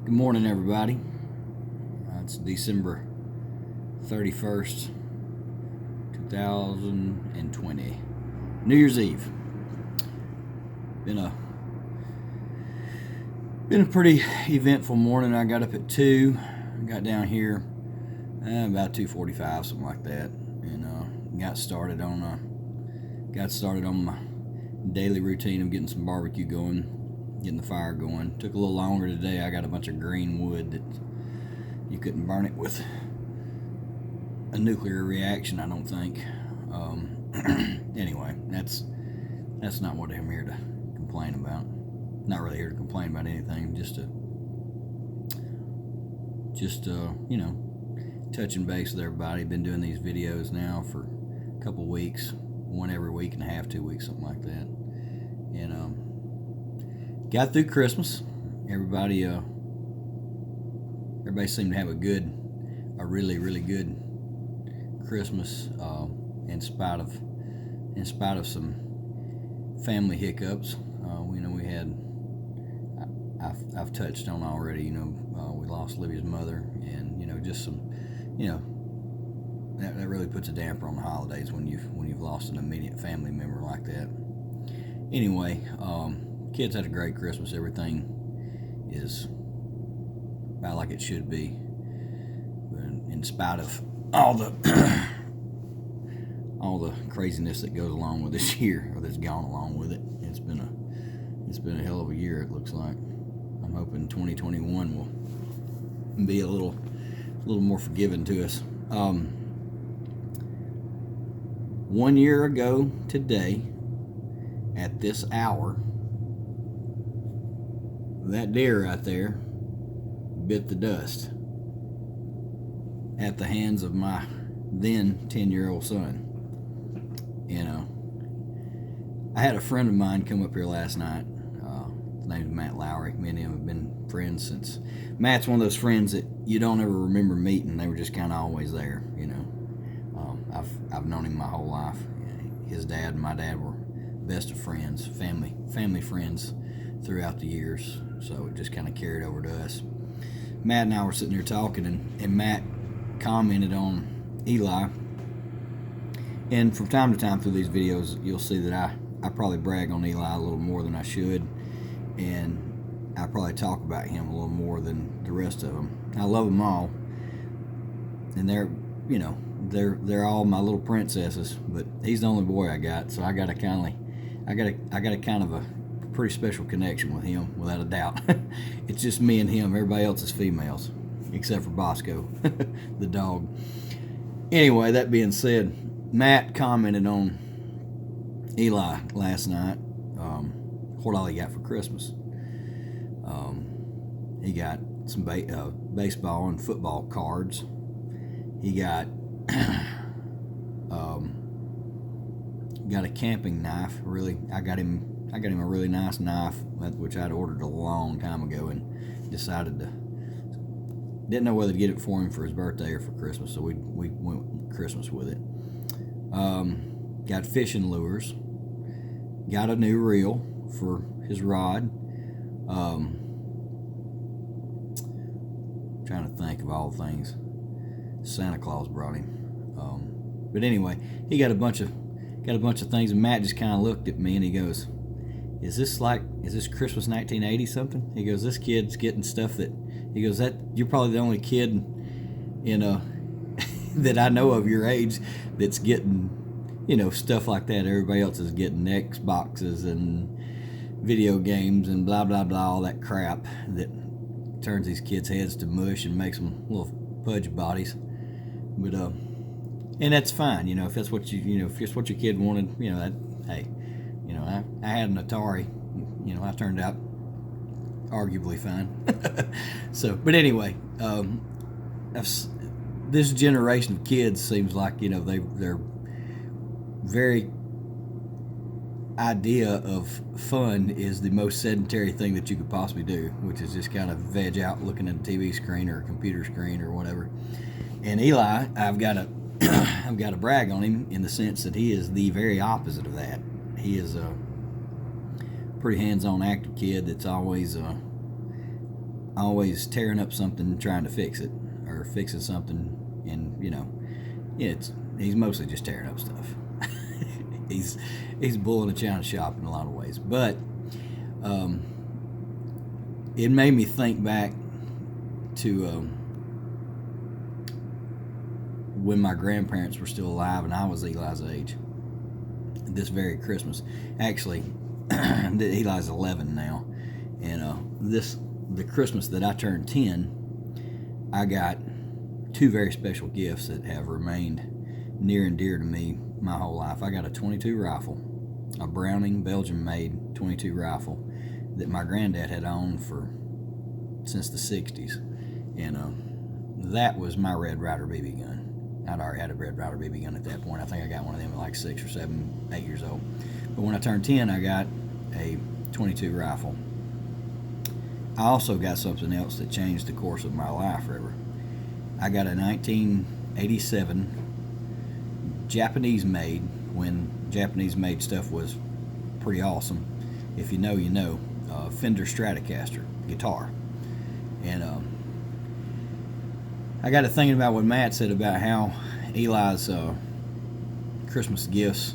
Good morning, everybody. It's December 31st, 2020. New Year's Eve. Been a pretty eventful morning. I got up at 2. Got down here about 2:45, something like that, and got started on my daily routine of getting some barbecue going, getting the fire going. Took a little longer today. I got a bunch of green wood that you couldn't burn it with a nuclear reaction, I don't think. Anyway, that's not what I'm here to complain about. Not really here to complain about anything, just touching base with everybody. Been doing these videos now for a couple weeks, one every week and a half, 2 weeks, something like that. And got through Christmas. Everybody seemed to have a really, really good Christmas, in spite of some family hiccups. We had, I've touched on already. We lost Olivia's mother, and just some, that really puts a damper on the holidays when you've lost an immediate family member like that. Anyway, kids had a great Christmas. Everything is about like it should be, in spite of all the craziness that goes along with this year, or that's gone along with it. It's been a hell of a year, it looks like. I'm hoping 2021 will be a little more forgiving to us. 1 year ago today, at this hour, that deer right there bit the dust at the hands of my then 10-year-old son. I had a friend of mine come up here last night. His name's Matt Lowry. Me and him have been friends since. Matt's one of those friends that you don't ever remember meeting. They were just kind of always there. I've known him my whole life. His dad and my dad were best of friends, family friends throughout the years. So it just kind of carried over to us. Matt and I were sitting here talking, and Matt commented on Eli. And from time to time through these videos, you'll see that I probably brag on Eli a little more than I should, and I probably talk about him a little more than the rest of them. I love them all, and they're all my little princesses. But he's the only boy I got, so I got a kind of a pretty special connection with him, without a doubt. It's just me and him. Everybody else is females, except for Bosco, the dog. Anyway, that being said, Matt commented on Eli last night. What all he got for Christmas? He got some baseball and football cards. He got got a camping knife. Really, I got him a really nice knife, which I'd ordered a long time ago, and didn't know whether to get it for him for his birthday or for Christmas, so we went Christmas with it. Got fishing lures. Got a new reel for his rod. Trying to think of all the things Santa Claus brought him. But anyway, he got a bunch of things, and Matt just kind of looked at me and he goes, Is this Christmas 1980 something? He goes, this kid's getting stuff that, he goes, that you're probably the only kid, that I know of your age that's getting, stuff like that. Everybody else is getting Xboxes and video games and blah, blah, blah, all that crap that turns these kids' heads to mush and makes them little pudge bodies. But, and that's fine, if that's what if that's what your kid wanted, that, hey, I had an Atari, I turned out arguably fine. So, but anyway, this generation of kids seems like, their very idea of fun is the most sedentary thing that you could possibly do, which is just kind of veg out looking at a TV screen or a computer screen or whatever. And Eli, I've got to brag on him in the sense that he is the very opposite of that. He is a pretty hands-on active kid that's always always tearing up something, trying to fix it, or fixing something, and he's mostly just tearing up stuff. he's bull in a china shop in a lot of ways, but it made me think back to when my grandparents were still alive and I was Eli's age. This very Christmas, actually, Eli's 11 now, and the Christmas that I turned 10, I got two very special gifts that have remained near and dear to me my whole life. I got a .22 rifle, a Browning Belgian-made .22 rifle that my granddad had owned since the 60s, and that was my Red Ryder BB gun. I'd already had a Red Ryder BB gun at that point. I think I got one of them at like 6 or 7, 8 years old. But when I turned 10, I got a .22 rifle. I also got something else that changed the course of my life forever. I got a 1987 Japanese-made, when Japanese-made stuff was pretty awesome. If you know, you know. Fender Stratocaster guitar. And I got to thinking about what Matt said about how Eli's Christmas gifts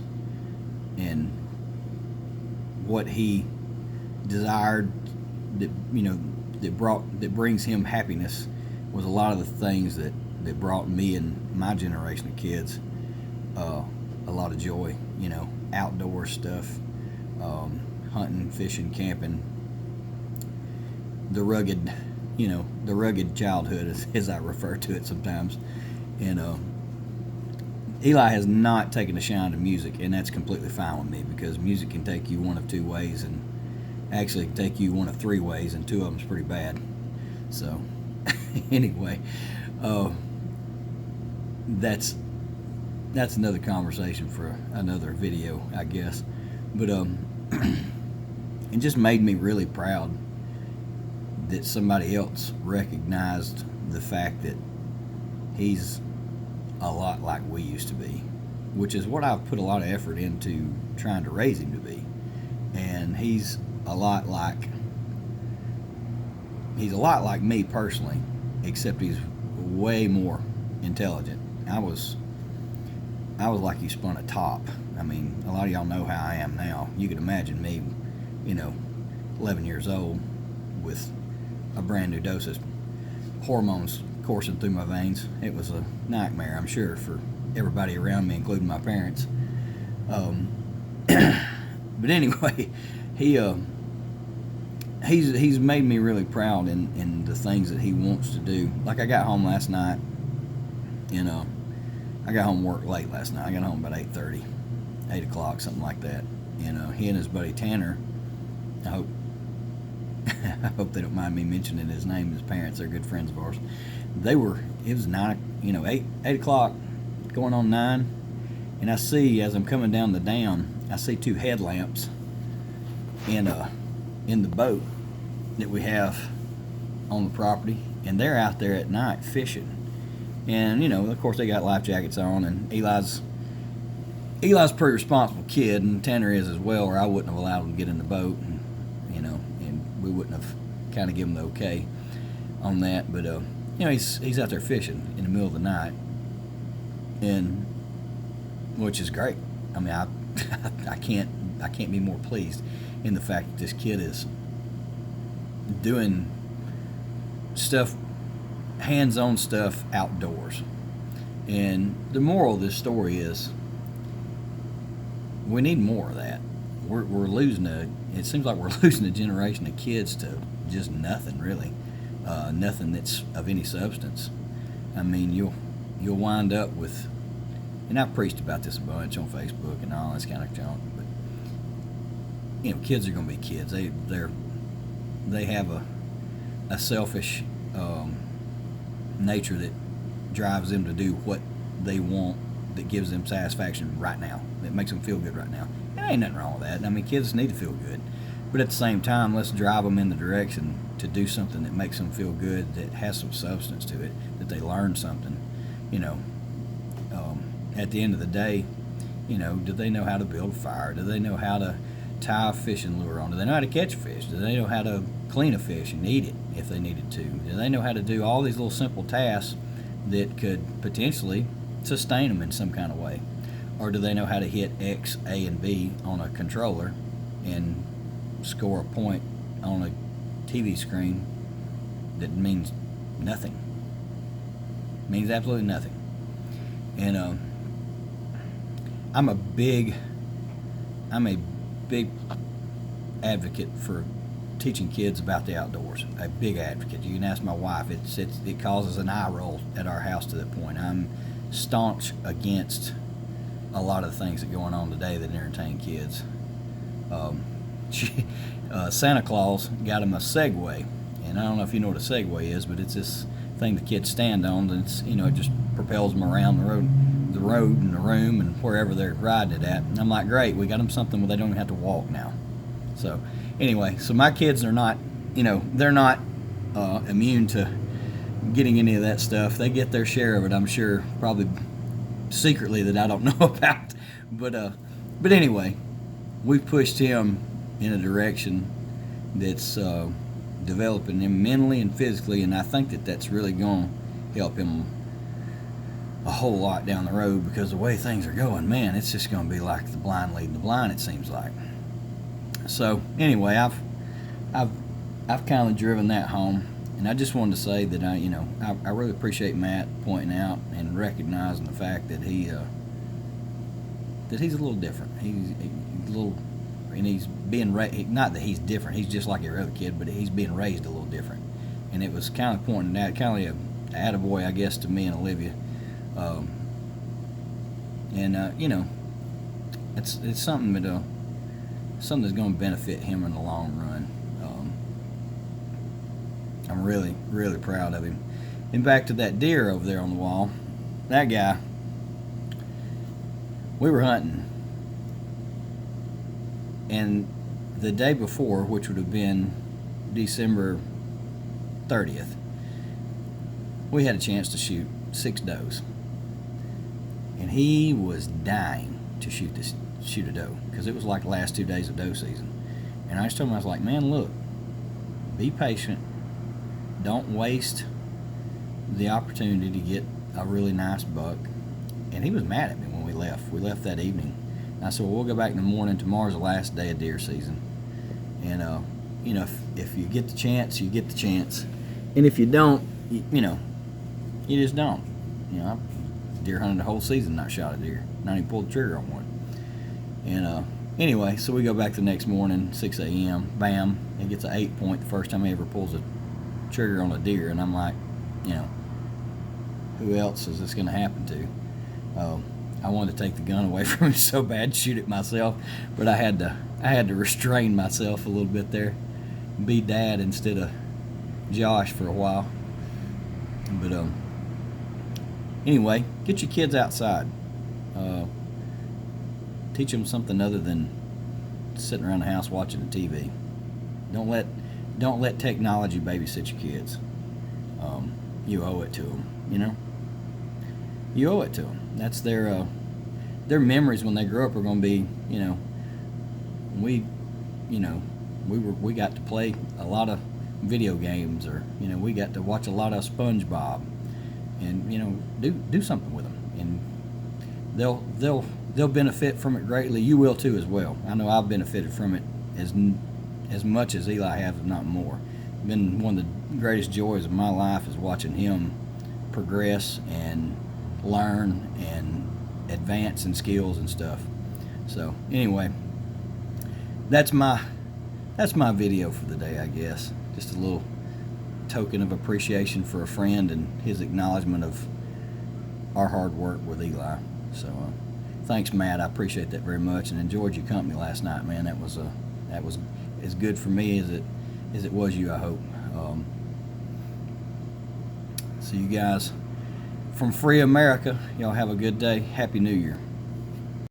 and what he desired that brings him happiness was a lot of the things that brought me and my generation of kids a lot of joy. Outdoor stuff, hunting, fishing, camping, the rugged childhood, as I refer to it sometimes. And Eli has not taken a shine to music, and that's completely fine with me, because music can take you one of two ways, and actually can take you one of three ways, and two of them's pretty bad. So anyway, that's another conversation for another video, I guess. But it just made me really proud that somebody else recognized the fact that he's a lot like we used to be, which is what I've put a lot of effort into trying to raise him to be. And he's a lot like me personally, except he's way more intelligent. I was like you spun a top. I mean, a lot of y'all know how I am now. You could imagine me, 11 years old with a brand new dose of hormones coursing through my veins. It was a nightmare, I'm sure, for everybody around me, including my parents. But anyway, he's made me really proud in the things that he wants to do. Like, I got home last night, I got home work late last night. I got home about 8:30, 8 o'clock, something like that. He and his buddy Tanner, I hope they don't mind me mentioning his name. His parents, they're good friends of ours. It was 8 o'clock, going on 9, and I see, as I'm coming down the dam, I see two headlamps in the boat that we have on the property, and they're out there at night fishing. And of course, they got life jackets on, and Eli's a pretty responsible kid, and Tanner is as well, or I wouldn't have allowed him to get in the boat, and we wouldn't have kind of given the okay on that. But he's out there fishing in the middle of the night, and which is great. I mean, I can't be more pleased in the fact that this kid is doing stuff, hands-on stuff outdoors. And the moral of this story is we need more of that. We're losing it seems like we're losing a generation of kids to just nothing, really. Nothing that's of any substance. I mean, you'll wind up with, and I've preached about this a bunch on Facebook and all this kind of junk, but kids are going to be kids. They have a selfish nature that drives them to do what they want, that gives them satisfaction right now, that makes them feel good right now. There ain't nothing wrong with that. I mean, kids need to feel good, but at the same time, let's drive them in the direction to do something that makes them feel good, that has some substance to it, that they learn something. At the end of the day, do they know how to build a fire? Do they know how to tie a fishing lure on? Do they know how to catch a fish? Do they know how to clean a fish and eat it if they needed to? Do they know how to do all these little simple tasks that could potentially sustain them in some kind of way? Or do they know how to hit X, A, and B on a controller and score a point on a TV screen that means nothing? Means absolutely nothing. And I'm a big advocate for teaching kids about the outdoors. A big advocate. You can ask my wife. It causes an eye roll at our house to that point. I'm staunch against a lot of the things that are going on today that entertain kids. Santa Claus got him a Segway, and I don't know if you know what a Segway is, but it's this thing the kids stand on, and it's, it just propels them around the road and the room and wherever they're riding it at. And I'm like, great, we got them something where they don't even have to walk now. So anyway, so my kids are not, they're not immune to getting any of that stuff. They get their share of it, I'm sure, probably secretly that I don't know about. But anyway, we've pushed him in a direction that's developing him mentally and physically, and I think that that's really going to help him a whole lot down the road, because the way things are going, man, it's just going to be like the blind leading the blind, it seems like. So anyway, I've kind of driven that home, and I just wanted to say that I really appreciate Matt pointing out and recognizing the fact that he's a little different. He's a little, and he's being not that he's different. He's just like every other kid, but he's being raised a little different. And it was kind of pointing out, kind of an attaboy, I guess, to me and Olivia. It's something that something that's going to benefit him in the long run. I'm really, really proud of him. And back to that deer over there on the wall, that guy, we were hunting, and the day before, which would have been December 30th, we had a chance to shoot 6 does, and he was dying to shoot a doe, because it was like the last 2 days of doe season. And I just told him, I was like, man, look, be patient, don't waste the opportunity to get a really nice buck. And he was mad at me when we left that evening. And I said, well, we'll go back in the morning. Tomorrow's the last day of deer season, and if you get the chance, you get the chance, and if you don't, you just don't. I've deer hunted the whole season, not shot a deer, not even pulled the trigger on one. And anyway, so we go back the next morning, 6 a.m. Bam, he gets an 8 point the first time he ever pulls a trigger on a deer. And I'm like, who else is this going to happen to? I wanted to take the gun away from him so bad, shoot it myself, but I had to restrain myself a little bit there, be dad instead of Josh for a while. But anyway, get your kids outside. Teach them something other than sitting around the house watching the TV. Don't let technology babysit your kids. You owe it to them. You owe it to them. That's their memories when they grow up are going to be, we got to play a lot of video games, or we got to watch a lot of SpongeBob, and do something with them, and they'll benefit from it greatly. You will too as well. I know I've benefited from it as much as Eli has, if not more. Been one of the greatest joys of my life is watching him progress and learn and advance in skills and stuff. So anyway, that's my video for the day, I guess. Just a little token of appreciation for a friend and his acknowledgement of our hard work with Eli. So thanks, Matt. I appreciate that very much, and enjoyed your company last night, man. That was as good for me as it was you, I hope. So you guys from Free America, y'all have a good day. Happy New Year.